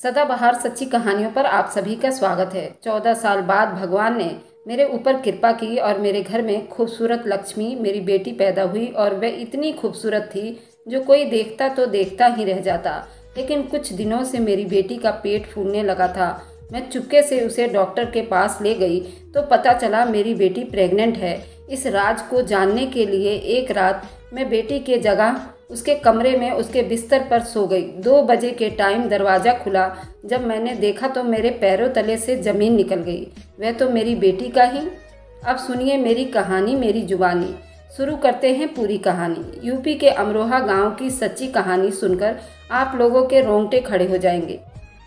सदाबहार सच्ची कहानियों पर आप सभी का स्वागत है। 14 साल बाद भगवान ने मेरे ऊपर कृपा की और मेरे घर में खूबसूरत लक्ष्मी मेरी बेटी पैदा हुई और वह इतनी खूबसूरत थी जो कोई देखता तो देखता ही रह जाता। लेकिन कुछ दिनों से मेरी बेटी का पेट फूलने लगा था। मैं चुपके से उसे डॉक्टर के पास ले गई तो पता चला मेरी बेटी प्रेग्नेंट है। इस राज को जानने के लिए एक रात मैं बेटी के जगह उसके कमरे में उसके बिस्तर पर सो गई। 2 बजे के टाइम दरवाज़ा खुला। जब मैंने देखा तो मेरे पैरों तले से ज़मीन निकल गई। वह तो मेरी बेटी का ही। अब सुनिए मेरी कहानी, मेरी जुबानी। शुरू करते हैं पूरी कहानी। यूपी के अमरोहा गांव की सच्ची कहानी सुनकर आप लोगों के रोंगटे खड़े हो जाएंगे।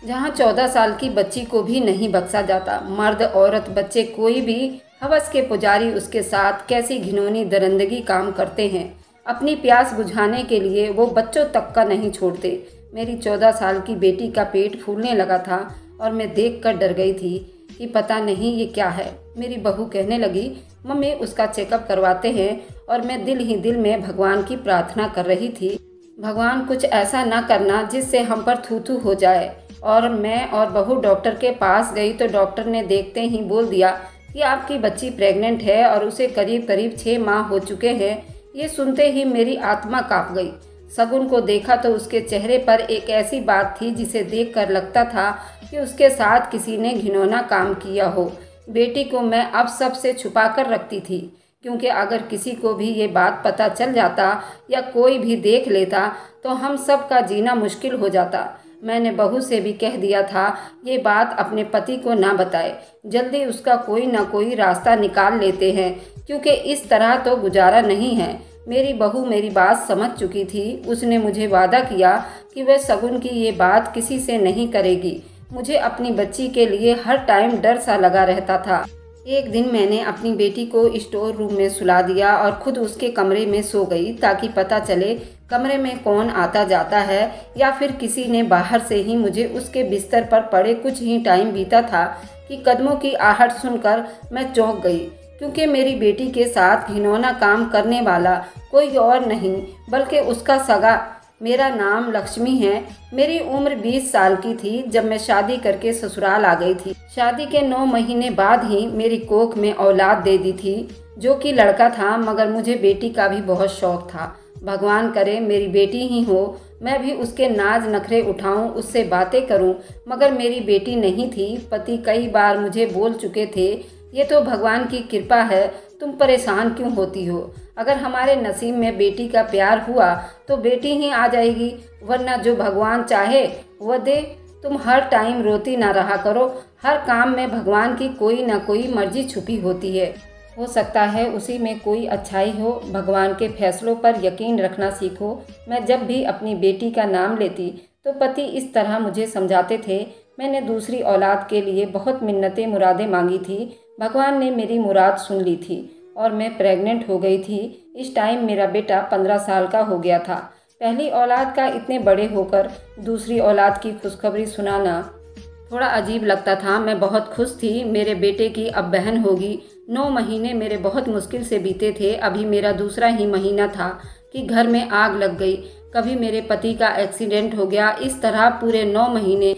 जहां 14 साल की बच्ची को भी नहीं बख्शा जाता। मर्द, औरत, बच्चे, कोई भी हवस के पुजारी उसके साथ कैसी घिनौनी दरिंदगी काम करते हैं। अपनी प्यास बुझाने के लिए वो बच्चों तक का नहीं छोड़ते। मेरी 14 साल की बेटी का पेट फूलने लगा था और मैं देखकर डर गई थी कि पता नहीं ये क्या है। मेरी बहू कहने लगी, मम्मी उसका चेकअप करवाते हैं। और मैं दिल ही दिल में भगवान की प्रार्थना कर रही थी, भगवान कुछ ऐसा ना करना जिससे हम पर थू थू हो जाए। और मैं और बहू डॉक्टर के पास गई तो डॉक्टर ने देखते ही बोल दिया कि आपकी बच्ची प्रेग्नेंट है और उसे करीब करीब 6 माह हो चुके हैं। ये सुनते ही मेरी आत्मा कांप गई। सगुन को देखा तो उसके चेहरे पर एक ऐसी बात थी जिसे देखकर लगता था कि उसके साथ किसी ने घिनौना काम किया हो। बेटी को मैं अब सबसे छुपा कर रखती थी, क्योंकि अगर किसी को भी ये बात पता चल जाता या कोई भी देख लेता तो हम सब का जीना मुश्किल हो जाता। मैंने बहू से भी कह दिया था ये बात अपने पति को ना बताए, जल्दी उसका कोई ना कोई रास्ता निकाल लेते हैं, क्योंकि इस तरह तो गुजारा नहीं है। मेरी बहू मेरी बात समझ चुकी थी। उसने मुझे वादा किया कि वह सगुन की ये बात किसी से नहीं करेगी। मुझे अपनी बच्ची के लिए हर टाइम डर सा लगा रहता था। एक दिन मैंने अपनी बेटी को स्टोर रूम में सुला दिया और खुद उसके कमरे में सो गई, ताकि पता चले कमरे में कौन आता जाता है या फिर किसी ने बाहर से ही। मुझे उसके बिस्तर पर पड़े कुछ ही टाइम बीता था कि कदमों की आहट सुनकर मैं चौंक गई, क्योंकि मेरी बेटी के साथ घिनौना काम करने वाला कोई और नहीं बल्कि उसका सगा। मेरा नाम लक्ष्मी है। मेरी उम्र 20 साल की थी जब मैं शादी करके ससुराल आ गई थी। शादी के 9 महीने बाद ही मेरी कोख में औलाद दे दी थी, जो कि लड़का था, मगर मुझे बेटी का भी बहुत शौक था। भगवान करे मेरी बेटी ही हो, मैं भी उसके नाज नखरे उठाऊं, उससे बातें करूं, मगर मेरी बेटी नहीं थी। पति कई बार मुझे बोल चुके थे, ये तो भगवान की कृपा है, तुम परेशान क्यों होती हो। अगर हमारे नसीब में बेटी का प्यार हुआ तो बेटी ही आ जाएगी, वरना जो भगवान चाहे वह दे। तुम हर टाइम रोती ना रहा करो। हर काम में भगवान की कोई ना कोई मर्जी छुपी होती है। हो सकता है उसी में कोई अच्छाई हो। भगवान के फैसलों पर यकीन रखना सीखो। मैं जब भी अपनी बेटी का नाम लेती तो पति इस तरह मुझे समझाते थे। मैंने दूसरी औलाद के लिए बहुत मिन्नतें मुरादें मांगी थी। भगवान ने मेरी मुराद सुन ली थी और मैं प्रेग्नेंट हो गई थी। इस टाइम मेरा बेटा 15 साल का हो गया था। पहली औलाद का इतने बड़े होकर दूसरी औलाद की खुशखबरी सुनाना थोड़ा अजीब लगता था। मैं बहुत खुश थी, मेरे बेटे की अब बहन होगी। 9 महीने मेरे बहुत मुश्किल से बीते थे। अभी मेरा दूसरा ही महीना था कि घर में आग लग गई। कभी मेरे पति का एक्सीडेंट हो गया। इस तरह पूरे 9 महीने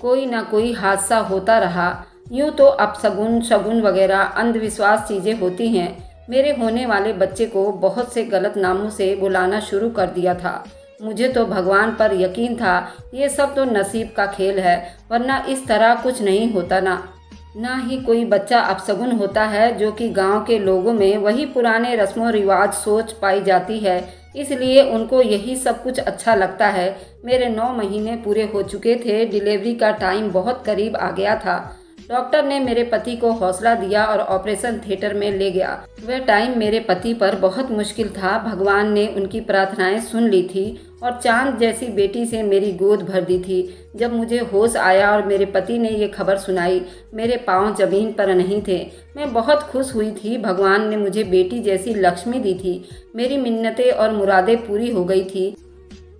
कोई ना कोई हादसा होता रहा। यूँ तो अपशगुन, शगुन वगैरह अंधविश्वास चीज़ें होती हैं। मेरे होने वाले बच्चे को बहुत से गलत नामों से बुलाना शुरू कर दिया था। मुझे तो भगवान पर यकीन था, ये सब तो नसीब का खेल है, वरना इस तरह कुछ नहीं होता ना ही कोई बच्चा अपशगुन होता है, जो कि गांव के लोगों में वही पुराने रस्मों रिवाज सोच पाई जाती है, इसलिए उनको यही सब कुछ अच्छा लगता है। मेरे 9 महीने पूरे हो चुके थे। डिलीवरी का टाइम बहुत करीब आ गया था। डॉक्टर ने मेरे पति को हौसला दिया और ऑपरेशन थिएटर में ले गया। वह टाइम मेरे पति पर बहुत मुश्किल था। भगवान ने उनकी प्रार्थनाएं सुन ली थी और चांद जैसी बेटी से मेरी गोद भर दी थी। जब मुझे होश आया और मेरे पति ने ये खबर सुनाई, मेरे पांव जमीन पर नहीं थे। मैं बहुत खुश हुई थी। भगवान ने मुझे बेटी जैसी लक्ष्मी दी थी। मेरी मिन्नतें और मुरादें पूरी हो गई थी।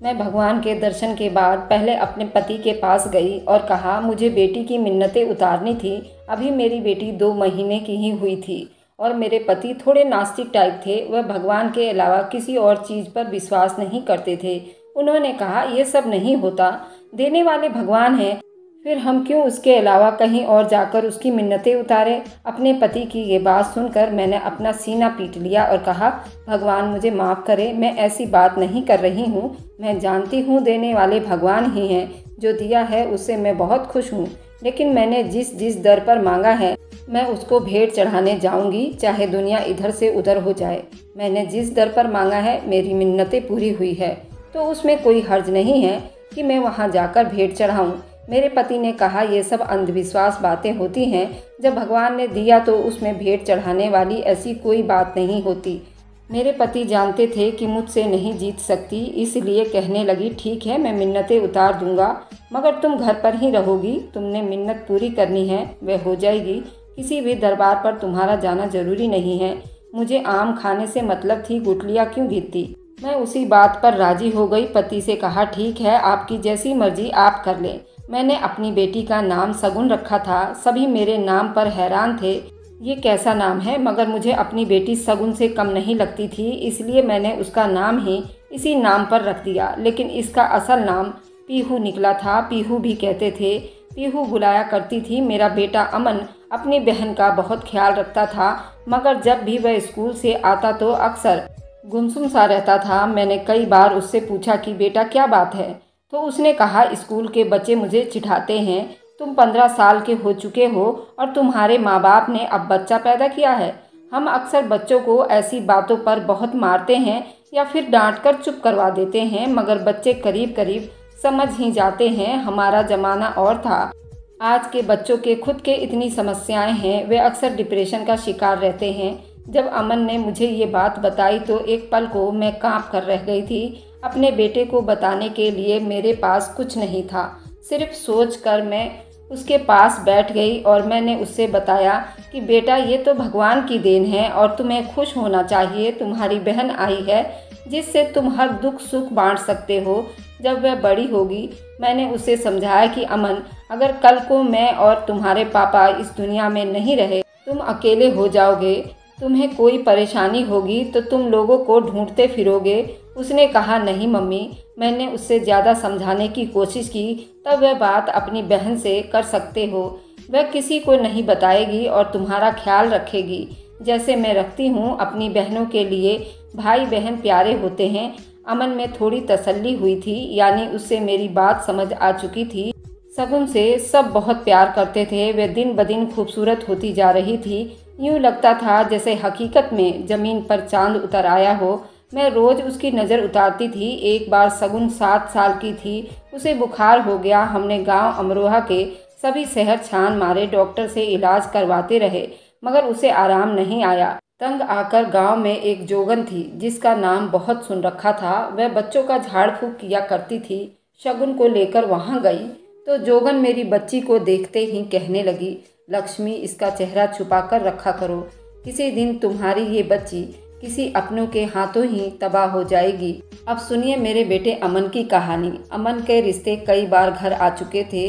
मैं भगवान के दर्शन के बाद पहले अपने पति के पास गई और कहा, मुझे बेटी की मिन्नतें उतारनी थी। अभी मेरी बेटी 2 महीने की ही हुई थी और मेरे पति थोड़े नास्तिक टाइप थे। वह भगवान के अलावा किसी और चीज़ पर विश्वास नहीं करते थे। उन्होंने कहा, ये सब नहीं होता, देने वाले भगवान हैं, फिर हम क्यों उसके अलावा कहीं और जाकर उसकी मिन्नतें उतारें। अपने पति की ये बात सुनकर मैंने अपना सीना पीट लिया और कहा, भगवान मुझे माफ़ करे, मैं ऐसी बात नहीं कर रही हूँ। मैं जानती हूँ देने वाले भगवान ही हैं। जो दिया है उससे मैं बहुत खुश हूँ, लेकिन मैंने जिस जिस दर पर मांगा है मैं उसको भेंट चढ़ाने जाऊंगी, चाहे दुनिया इधर से उधर हो जाए। मैंने जिस दर पर मांगा है मेरी मिन्नतें पूरी हुई है, तो उसमें कोई हर्ज नहीं है कि मैं वहाँ जाकर भेंट चढ़ाऊँ। मेरे पति ने कहा, ये सब अंधविश्वास बातें होती हैं। जब भगवान ने दिया तो उसमें भेंट चढ़ाने वाली ऐसी कोई बात नहीं होती। मेरे पति जानते थे कि मुझसे नहीं जीत सकती, इसलिए कहने लगी, ठीक है मैं मिन्नतें उतार दूंगा, मगर तुम घर पर ही रहोगी। तुमने मिन्नत पूरी करनी है वह हो जाएगी। किसी भी दरबार पर तुम्हारा जाना जरूरी नहीं है। मुझे आम खाने से मतलब थी, गुठलियाँ क्यों गिरती। मैं उसी बात पर राजी हो गई। पति से कहा, ठीक है आपकी जैसी मर्जी आप कर लें। मैंने अपनी बेटी का नाम सगुन रखा था। सभी मेरे नाम पर हैरान थे, ये कैसा नाम है, मगर मुझे अपनी बेटी सगुन से कम नहीं लगती थी, इसलिए मैंने उसका नाम ही इसी नाम पर रख दिया। लेकिन इसका असल नाम पीहू निकला था। पीहू भी कहते थे। पीहू बुलाया करती थी। मेरा बेटा अमन अपनी बहन का बहुत ख्याल रखता था, मगर जब भी वह स्कूल से आता तो अक्सर गुमसुम सा रहता था। मैंने कई बार उससे पूछा कि बेटा क्या बात है, तो उसने कहा, स्कूल के बच्चे मुझे चिढ़ाते हैं। तुम 15 साल के हो चुके हो और तुम्हारे माँ बाप ने अब बच्चा पैदा किया है। हम अक्सर बच्चों को ऐसी बातों पर बहुत मारते हैं या फिर डांट कर चुप करवा देते हैं, मगर बच्चे करीब करीब समझ ही जाते हैं। हमारा ज़माना और था। आज के बच्चों के खुद के इतनी समस्याएं हैं, वे अक्सर डिप्रेशन का शिकार रहते हैं। जब अमन ने मुझे ये बात बताई तो एक पल को मैं कांप कर रह गई थी। अपने बेटे को बताने के लिए मेरे पास कुछ नहीं था। सिर्फ सोच कर मैं उसके पास बैठ गई और मैंने उससे बताया कि बेटा ये तो भगवान की देन है और तुम्हें खुश होना चाहिए। तुम्हारी बहन आई है जिससे तुम हर दुख सुख बांट सकते हो जब वह बड़ी होगी। मैंने उसे समझाया कि अमन, अगर कल को मैं और तुम्हारे पापा इस दुनिया में नहीं रहे, तुम अकेले हो जाओगे, तुम्हें कोई परेशानी होगी तो तुम लोगों को ढूंढते फिरोगे। उसने कहा, नहीं मम्मी। मैंने उससे ज़्यादा समझाने की कोशिश की। तब वह बात अपनी बहन से कर सकते हो, वह किसी को नहीं बताएगी और तुम्हारा ख्याल रखेगी जैसे मैं रखती हूँ। अपनी बहनों के लिए भाई बहन प्यारे होते हैं। अमन में थोड़ी तसल्ली हुई थी, यानी उससे मेरी बात समझ आ चुकी थी। सगुन से सब बहुत प्यार करते थे। वह दिन ब दिन खूबसूरत होती जा रही थी। यूँ लगता था जैसे हकीकत में ज़मीन पर चांद उतर आया हो। मैं रोज़ उसकी नज़र उतारती थी। एक बार सगुन 7 साल की थी, उसे बुखार हो गया। हमने गांव अमरोहा के सभी शहर छान मारे, डॉक्टर से इलाज करवाते रहे, मगर उसे आराम नहीं आया। तंग आकर गांव में एक जोगन थी जिसका नाम बहुत सुन रखा था। वह बच्चों का झाड़ फूंक किया करती थी। शगुन को लेकर वहां गई तो जोगन मेरी बच्ची को देखते ही कहने लगी, लक्ष्मी, इसका चेहरा छुपा कर रखा करो। किसी दिन तुम्हारी ये बच्ची किसी अपनों के हाथों ही तबाह हो जाएगी। अब सुनिए मेरे बेटे अमन की कहानी। अमन के रिश्ते कई बार घर आ चुके थे,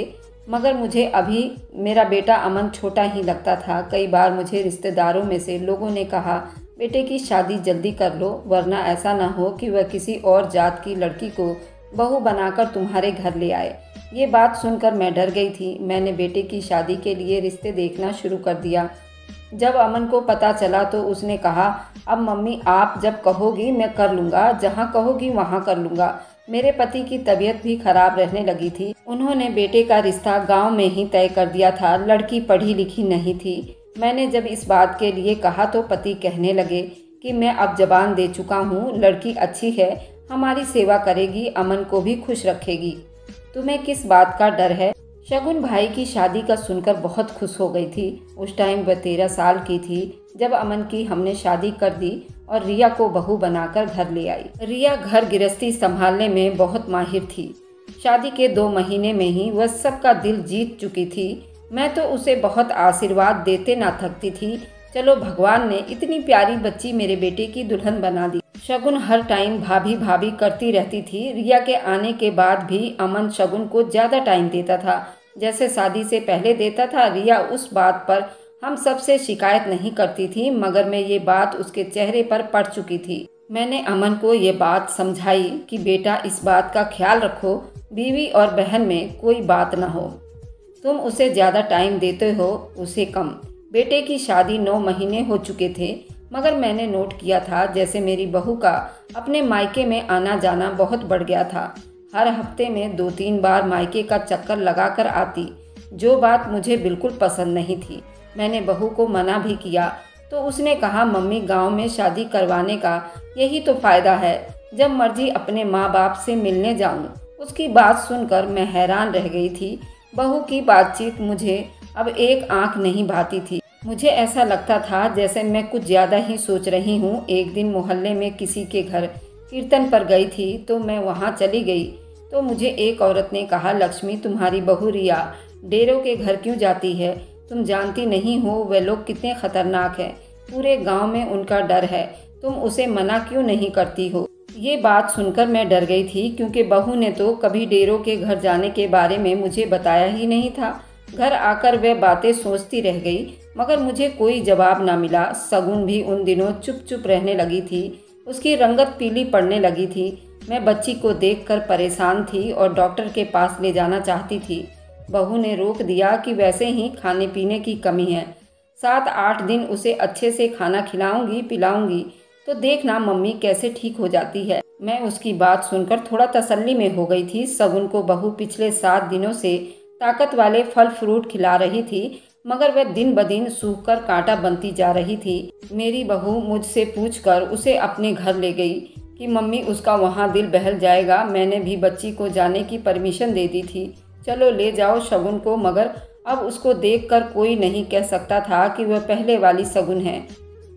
मगर मुझे अभी मेरा बेटा अमन छोटा ही लगता था। कई बार मुझे रिश्तेदारों में से लोगों ने कहा, बेटे की शादी जल्दी कर लो, वरना ऐसा ना हो कि वह किसी और जात की लड़की को बहू बनाकर तुम्हारे घर ले आए। ये बात सुनकर मैं डर गई थी। मैंने बेटे की शादी के लिए रिश्ते देखना शुरू कर दिया। जब अमन को पता चला तो उसने कहा, अब मम्मी आप जब कहोगी मैं कर लूँगा, जहाँ कहोगी वहाँ कर लूँगा। मेरे पति की तबीयत भी खराब रहने लगी थी। उन्होंने बेटे का रिश्ता गांव में ही तय कर दिया था। लड़की पढ़ी लिखी नहीं थी। मैंने जब इस बात के लिए कहा तो पति कहने लगे कि मैं अब जबान दे चुका हूँ, लड़की अच्छी है, हमारी सेवा करेगी, अमन को भी खुश रखेगी। तुम्हें किस बात का डर है। शगुन भाई की शादी का सुनकर बहुत खुश हो गई थी। उस टाइम वह 13 साल की थी जब अमन की हमने शादी कर दी और रिया को बहू बनाकर घर ले आई। रिया घर गृहस्थी संभालने में बहुत माहिर थी। शादी के 2 महीने में ही वह सबका दिल जीत चुकी थी। मैं तो उसे बहुत आशीर्वाद देते ना थकती थी। चलो भगवान ने इतनी प्यारी बच्ची मेरे बेटे की दुल्हन बना दी। शगुन हर टाइम भाभी भाभी करती रहती थी। रिया के आने के बाद भी अमन शगुन को ज़्यादा टाइम देता था जैसे शादी से पहले देता था। रिया उस बात पर हम सबसे शिकायत नहीं करती थी, मगर मैं ये बात उसके चेहरे पर पड़ चुकी थी। मैंने अमन को ये बात समझाई कि बेटा इस बात का ख्याल रखो, बीवी और बहन में कोई बात ना हो। तुम उसे ज़्यादा टाइम देते हो, उसे कम। बेटे की शादी 9 महीने हो चुके थे, मगर मैंने नोट किया था जैसे मेरी बहू का अपने मायके में आना जाना बहुत बढ़ गया था। हर हफ्ते में 2-3 बार मायके का चक्कर लगा कर आती, जो बात मुझे बिल्कुल पसंद नहीं थी। मैंने बहू को मना भी किया तो उसने कहा, मम्मी गांव में शादी करवाने का यही तो फ़ायदा है, जब मर्जी अपने माँ बाप से मिलने जाऊं। उसकी बात सुनकर मैं हैरान रह गई थी। बहू की बातचीत मुझे अब एक आंख नहीं भाती थी। मुझे ऐसा लगता था जैसे मैं कुछ ज़्यादा ही सोच रही हूँ। एक दिन मोहल्ले में किसी के घर कीर्तन पर गई थी तो मैं वहाँ चली गई तो मुझे एक औरत ने कहा, लक्ष्मी तुम्हारी बहू रिया डेरों के घर क्यों जाती है? तुम जानती नहीं हो वे लोग कितने खतरनाक हैं, पूरे गांव में उनका डर है, तुम उसे मना क्यों नहीं करती हो? ये बात सुनकर मैं डर गई थी, क्योंकि बहू ने तो कभी डेरों के घर जाने के बारे में मुझे बताया ही नहीं था। घर आकर वह बातें सोचती रह गई, मगर मुझे कोई जवाब ना मिला। सगुन भी उन दिनों चुप चुप रहने लगी थी, उसकी रंगत पीली पड़ने लगी थी। मैं बच्ची को देखकर परेशान थी और डॉक्टर के पास ले जाना चाहती थी। बहू ने रोक दिया कि वैसे ही खाने पीने की कमी है, 7-8 दिन उसे अच्छे से खाना खिलाऊंगी पिलाऊंगी तो देखना मम्मी कैसे ठीक हो जाती है। मैं उसकी बात सुनकर थोड़ा तसल्ली में हो गई थी। सगुन को बहू पिछले 7 दिनों से ताकत वाले फल फ्रूट खिला रही थी, मगर वह दिन ब दिन सूख कर कांटा बनती जा रही थी। मेरी बहू मुझसे पूछकर उसे अपने घर ले गई कि मम्मी उसका वहाँ दिल बहल जाएगा। मैंने भी बच्ची को जाने की परमिशन दे दी थी, चलो ले जाओ शगुन को। मगर अब उसको देखकर कोई नहीं कह सकता था कि वह पहले वाली शगुन है।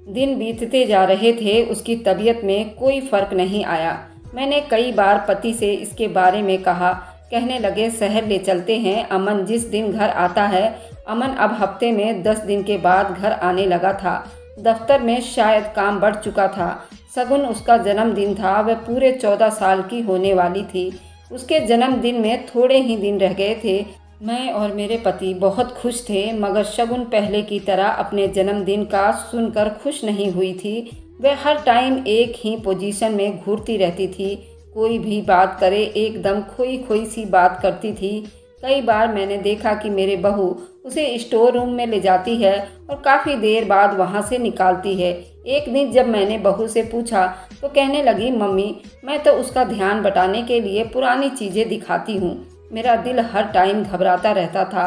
दिन बीतते जा रहे थे, उसकी तबीयत में कोई फर्क नहीं आया। मैंने कई बार पति से इसके बारे में कहा, कहने लगे शहर ले चलते हैं। अमन जिस दिन घर आता है, अमन अब हफ्ते में 10 दिन के बाद घर आने लगा था। दफ्तर में शायद काम बढ़ चुका था। शगुन उसका जन्मदिन था, वह पूरे 14 साल की होने वाली थी। उसके जन्मदिन में थोड़े ही दिन रह गए थे। मैं और मेरे पति बहुत खुश थे, मगर शगुन पहले की तरह अपने जन्मदिन का सुनकर खुश नहीं हुई थी। वह हर टाइम एक ही पोजीशन में घूरती रहती थी, कोई भी बात करे एकदम खोई खोई सी बात करती थी। कई बार मैंने देखा कि मेरे बहू उसे स्टोर रूम में ले जाती है और काफ़ी देर बाद वहाँ से निकालती है। एक दिन जब मैंने बहू से पूछा तो कहने लगी, मम्मी मैं तो उसका ध्यान बटाने के लिए पुरानी चीज़ें दिखाती हूँ। मेरा दिल हर टाइम घबराता रहता था।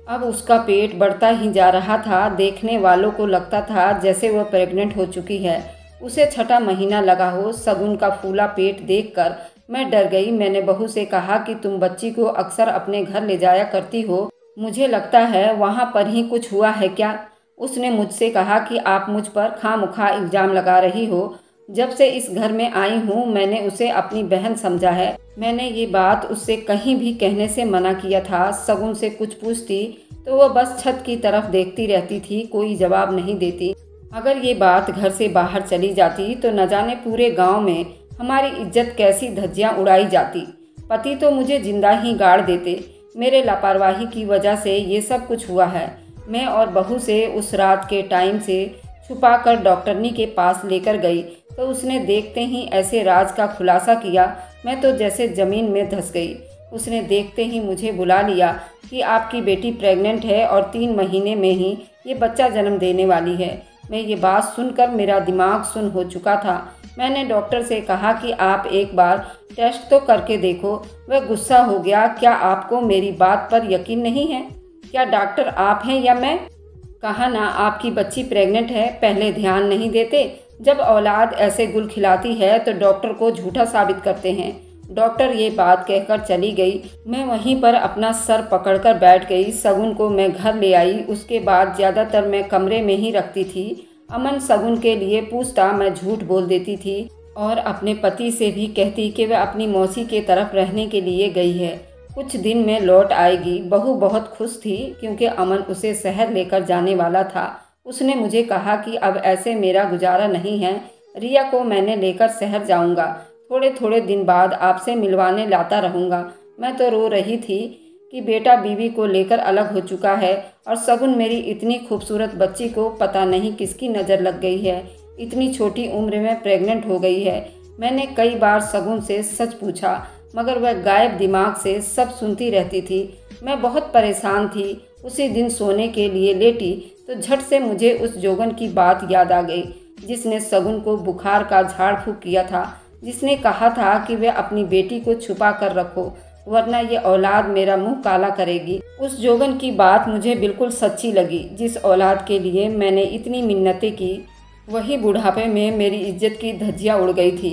अब उसका पेट बढ़ता ही जा रहा था। देखने वालों को लगता था जैसे वह प्रेग्नेंट हो चुकी है, उसे 6ठा महीना लगा हो। शगुन का फूला पेट देखकर मैं डर गई। मैंने बहू से कहा कि तुम बच्ची को अक्सर अपने घर ले जाया करती हो, मुझे लगता है वहाँ पर ही कुछ हुआ है क्या? उसने मुझसे कहा कि आप मुझ पर खामखा इल्ज़ाम लगा रही हो। जब से इस घर में आई हूँ मैंने उसे अपनी बहन समझा है। मैंने ये बात उससे कहीं भी कहने से मना किया था। शगुन से कुछ पूछती तो वह बस छत की तरफ देखती रहती थी, कोई जवाब नहीं देती। अगर ये बात घर से बाहर चली जाती तो न जाने पूरे गांव में हमारी इज्जत कैसी धज्जियां उड़ाई जाती। पति तो मुझे जिंदा ही गाड़ देते। मेरे लापरवाही की वजह से ये सब कुछ हुआ है। मैं और बहू से उस रात के टाइम से छुपाकर डॉक्टरनी के पास लेकर गई तो उसने देखते ही ऐसे राज का खुलासा किया, मैं तो जैसे ज़मीन में धंस गई। उसने देखते ही मुझे बुला लिया कि आपकी बेटी प्रेग्नेंट है और 3 महीने में ही ये बच्चा जन्म देने वाली है। मैं ये बात सुनकर मेरा दिमाग सुन्न हो चुका था। मैंने डॉक्टर से कहा कि आप एक बार टेस्ट तो करके देखो। वह गुस्सा हो गया, क्या आपको मेरी बात पर यकीन नहीं है? क्या डॉक्टर आप हैं या मैं? कहा ना आपकी बच्ची प्रेग्नेंट है, पहले ध्यान नहीं देते? जब औलाद ऐसे गुल खिलाती है तो डॉक्टर को झूठा साबित करते हैं। डॉक्टर ये बात कहकर चली गई। मैं वहीं पर अपना सर पकड़कर बैठ गई। शगुन को मैं घर ले आई। उसके बाद ज़्यादातर मैं कमरे में ही रखती थी। अमन शगुन के लिए पूछता, मैं झूठ बोल देती थी और अपने पति से भी कहती कि वह अपनी मौसी के तरफ रहने के लिए गई है, कुछ दिन में लौट आएगी। बहू बहुत खुश थी क्योंकि अमन उसे शहर लेकर जाने वाला था। उसने मुझे कहा कि अब ऐसे मेरा गुजारा नहीं है, रिया को मैंने लेकर शहर जाऊंगा, थोड़े थोड़े दिन बाद आपसे मिलवाने लाता रहूंगा। मैं तो रो रही थी कि बेटा बीवी को लेकर अलग हो चुका है और शगुन मेरी इतनी खूबसूरत बच्ची को पता नहीं किसकी नज़र लग गई है, इतनी छोटी उम्र में प्रेग्नेंट हो गई है। मैंने कई बार शगुन से सच पूछा, मगर वह गायब दिमाग से सब सुनती रहती थी। मैं बहुत परेशान थी। उसी दिन सोने के लिए लेटी तो झट से मुझे उस जोगन की बात याद आ गई जिसने शगुन को बुखार का झाड़ फूँक किया था, जिसने कहा था कि वह अपनी बेटी को छुपा कर रखो वरना ये औलाद मेरा मुंह काला करेगी। उस जोगन की बात मुझे बिल्कुल सच्ची लगी। जिस औलाद के लिए मैंने इतनी मिन्नतें की वही बुढ़ापे में मेरी इज्जत की धज्जियाँ उड़ गई थी।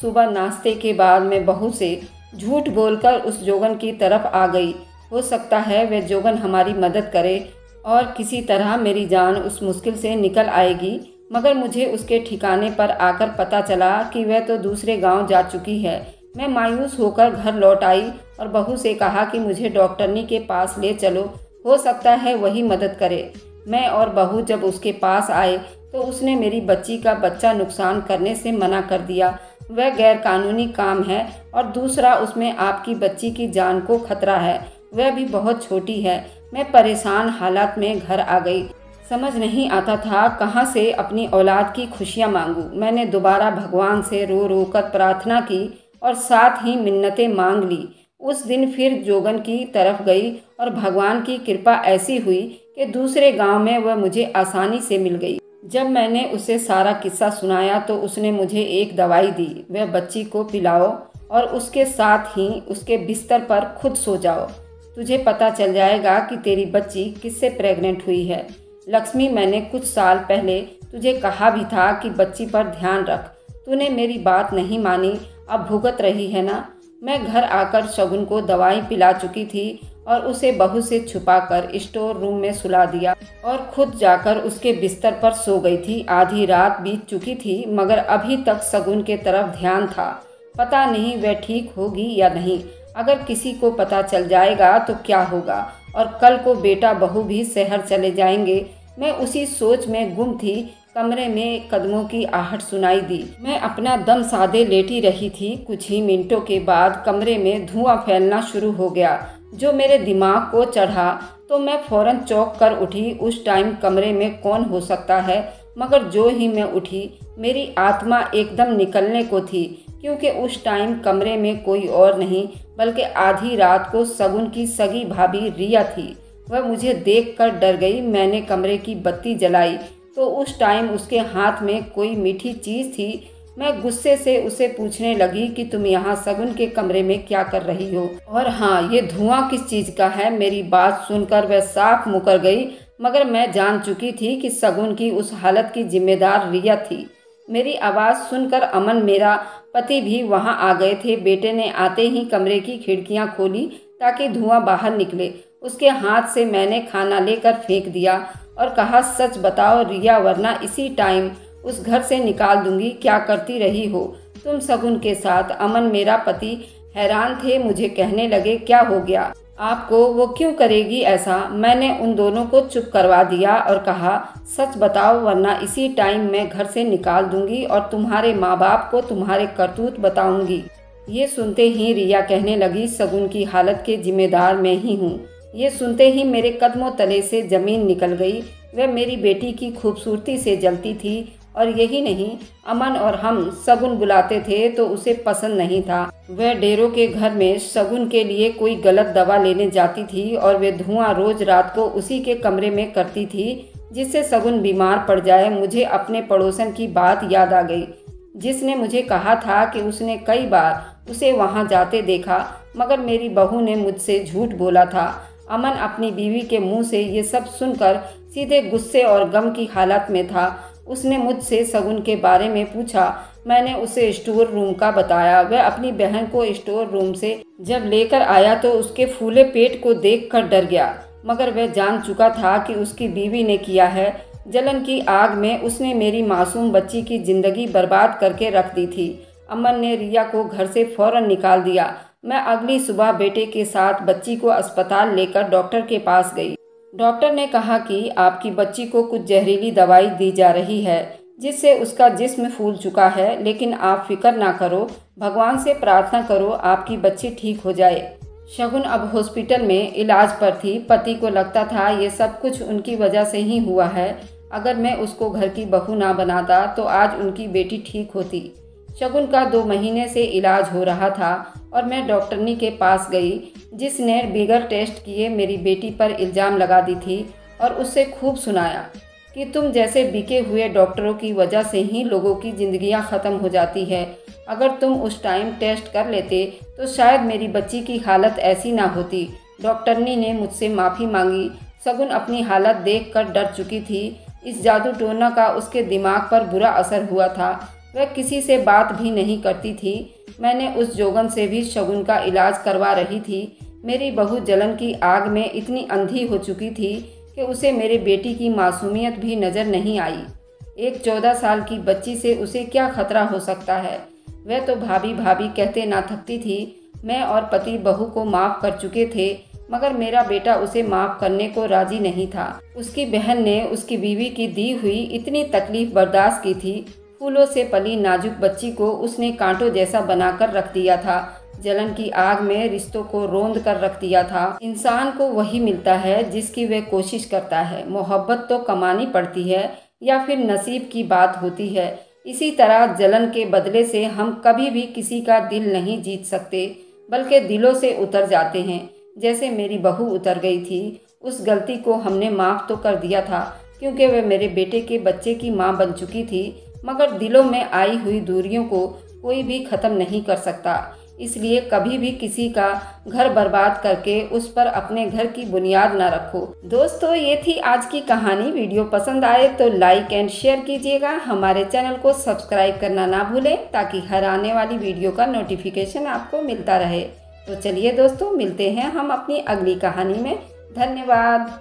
सुबह नाश्ते के बाद मैं बहू से झूठ बोलकर उस जोगन की तरफ आ गई। हो सकता है वह जोगन हमारी मदद करे और किसी तरह मेरी जान उस मुश्किल से निकल आएगी, मगर मुझे उसके ठिकाने पर आकर पता चला कि वह तो दूसरे गांव जा चुकी है। मैं मायूस होकर घर लौट आई और बहू से कहा कि मुझे डॉक्टरनी के पास ले चलो, हो सकता है वही मदद करे। मैं और बहू जब उसके पास आए तो उसने मेरी बच्ची का बच्चा नुकसान करने से मना कर दिया। वह गैर कानूनी काम है और दूसरा उसमें आपकी बच्ची की जान को खतरा है, वह भी बहुत छोटी है। मैं परेशान हालात में घर आ गई। समझ नहीं आता था कहाँ से अपनी औलाद की खुशियाँ मांगूं। मैंने दोबारा भगवान से रो रो कर प्रार्थना की और साथ ही मिन्नतें मांग ली। उस दिन फिर जोगन की तरफ गई और भगवान की कृपा ऐसी हुई कि दूसरे गांव में वह मुझे आसानी से मिल गई। जब मैंने उसे सारा किस्सा सुनाया तो उसने मुझे एक दवाई दी, वह बच्ची को पिलाओ और उसके साथ ही उसके बिस्तर पर खुद सो जाओ। तुझे पता चल जाएगा कि तेरी बच्ची किससे प्रेग्नेंट हुई है। लक्ष्मी, मैंने कुछ साल पहले तुझे कहा भी था कि बच्ची पर ध्यान रख, तूने मेरी बात नहीं मानी, अब भुगत रही है ना। मैं घर आकर शगुन को दवाई पिला चुकी थी और उसे बहू से छुपाकर स्टोर रूम में सुला दिया और खुद जाकर उसके बिस्तर पर सो गई थी। आधी रात बीत चुकी थी मगर अभी तक शगुन के तरफ ध्यान था। पता नहीं वह ठीक होगी या नहीं। अगर किसी को पता चल जाएगा तो क्या होगा, और कल को बेटा बहू भी शहर चले जाएंगे। मैं उसी सोच में गुम थी। कमरे में कदमों की आहट सुनाई दी। मैं अपना दम साधे लेटी रही थी। कुछ ही मिनटों के बाद कमरे में धुआं फैलना शुरू हो गया जो मेरे दिमाग को चढ़ा तो मैं फौरन चौंक कर उठी। उस टाइम कमरे में कौन हो सकता है, मगर जो ही मैं उठी मेरी आत्मा एकदम निकलने को थी, क्योंकि उस टाइम कमरे में कोई और नहीं बल्कि आधी रात को शगुन की सगी भाभी रिया थी। वह मुझे देखकर डर गई। मैंने कमरे की बत्ती जलाई तो उस टाइम उसके हाथ में कोई मीठी चीज़ थी। मैं गुस्से से उसे पूछने लगी कि तुम यहाँ शगुन के कमरे में क्या कर रही हो, और हाँ, ये धुआं किस चीज़ का है। मेरी बात सुनकर वह साफ मुकर गई, मगर मैं जान चुकी थी कि शगुन की उस हालत की जिम्मेदार रिया थी। मेरी आवाज़ सुनकर अमन, मेरा पति, भी वहाँ आ गए थे। बेटे ने आते ही कमरे की खिड़कियाँ खोली ताकि धुआं बाहर निकले। उसके हाथ से मैंने खाना लेकर फेंक दिया और कहा, सच बताओ रिया, वरना इसी टाइम उस घर से निकाल दूंगी। क्या करती रही हो तुम शगुन के साथ? अमन, मेरा पति, हैरान थे। मुझे कहने लगे, क्या हो गया आपको, वो क्यों करेगी ऐसा? मैंने उन दोनों को चुप करवा दिया और कहा, सच बताओ वरना इसी टाइम मैं घर से निकाल दूंगी और तुम्हारे माँ बाप को तुम्हारे करतूत बताऊंगी। ये सुनते ही रिया कहने लगी, शगुन की हालत के जिम्मेदार मैं ही हूँ। ये सुनते ही मेरे कदमों तले से जमीन निकल गई। वह मेरी बेटी की खूबसूरती से जलती थी और यही नहीं, अमन और हम शगुन बुलाते थे तो उसे पसंद नहीं था। वह डेरों के घर में शगुन के लिए कोई गलत दवा लेने जाती थी और वे धुआं रोज रात को उसी के कमरे में करती थी जिससे शगुन बीमार पड़ जाए। मुझे अपने पड़ोसन की बात याद आ गई जिसने मुझे कहा था कि उसने कई बार उसे वहां जाते देखा, मगर मेरी बहू ने मुझसे झूठ बोला था। अमन अपनी बीवी के मुंह से ये सब सुनकर सीधे गुस्से और गम की हालत में था। उसने मुझसे शगुन के बारे में पूछा। मैंने उसे स्टोर रूम का बताया। वह अपनी बहन को स्टोर रूम से जब लेकर आया तो उसके फूले पेट को देखकर डर गया, मगर वह जान चुका था कि उसकी बीवी ने किया है। जलन की आग में उसने मेरी मासूम बच्ची की जिंदगी बर्बाद करके रख दी थी। अमन ने रिया को घर से फौरन निकाल दिया। मैं अगली सुबह बेटे के साथ बच्ची को अस्पताल लेकर डॉक्टर के पास गई। डॉक्टर ने कहा कि आपकी बच्ची को कुछ जहरीली दवाई दी जा रही है जिससे उसका जिस्म फूल चुका है, लेकिन आप फिक्र ना करो, भगवान से प्रार्थना करो आपकी बच्ची ठीक हो जाए। शगुन अब हॉस्पिटल में इलाज पर थी। पति को लगता था ये सब कुछ उनकी वजह से ही हुआ है। अगर मैं उसको घर की बहू ना बनाता तो आज उनकी बेटी ठीक होती। शगुन का 2 महीने से इलाज हो रहा था और मैं डॉक्टरनी के पास गई जिसने बगैर टेस्ट किए मेरी बेटी पर इल्ज़ाम लगा दी थी और उससे खूब सुनाया कि तुम जैसे बिके हुए डॉक्टरों की वजह से ही लोगों की ज़िंदगियां ख़त्म हो जाती है। अगर तुम उस टाइम टेस्ट कर लेते तो शायद मेरी बच्ची की हालत ऐसी ना होती। डॉक्टरनी ने मुझसे माफ़ी मांगी। शगुन अपनी हालत देखकर डर चुकी थी। इस जादू टोना का उसके दिमाग पर बुरा असर हुआ था। वह किसी से बात भी नहीं करती थी। मैंने उस जोगन से भी शगुन का इलाज करवा रही थी। मेरी बहू जलन की आग में इतनी अंधी हो चुकी थी कि उसे मेरे बेटी की मासूमियत भी नज़र नहीं आई। एक 14 साल की बच्ची से उसे क्या खतरा हो सकता है। वह तो भाभी भाभी कहते ना थकती थी। मैं और पति बहू को माफ़ कर चुके थे, मगर मेरा बेटा उसे माफ़ करने को राजी नहीं था। उसकी बहन ने उसकी बीवी की दी हुई इतनी तकलीफ बर्दाश्त की थी। फूलों से पली नाजुक बच्ची को उसने कांटों जैसा बनाकर रख दिया था। जलन की आग में रिश्तों को रोंद कर रख दिया था। इंसान को वही मिलता है जिसकी वह कोशिश करता है। मोहब्बत तो कमानी पड़ती है या फिर नसीब की बात होती है। इसी तरह जलन के बदले से हम कभी भी किसी का दिल नहीं जीत सकते, बल्कि दिलों से उतर जाते हैं। जैसे मेरी बहू उतर गई थी। उस गलती को हमने माफ़ तो कर दिया था क्योंकि वह मेरे बेटे के बच्चे की माँ बन चुकी थी, मगर दिलों में आई हुई दूरियों को कोई भी ख़त्म नहीं कर सकता। इसलिए कभी भी किसी का घर बर्बाद करके उस पर अपने घर की बुनियाद ना रखो। दोस्तों, ये थी आज की कहानी। वीडियो पसंद आए तो लाइक एंड शेयर कीजिएगा। हमारे चैनल को सब्सक्राइब करना ना भूलें ताकि हर आने वाली वीडियो का नोटिफिकेशन आपको मिलता रहे। तो चलिए दोस्तों, मिलते हैं हम अपनी अगली कहानी में। धन्यवाद।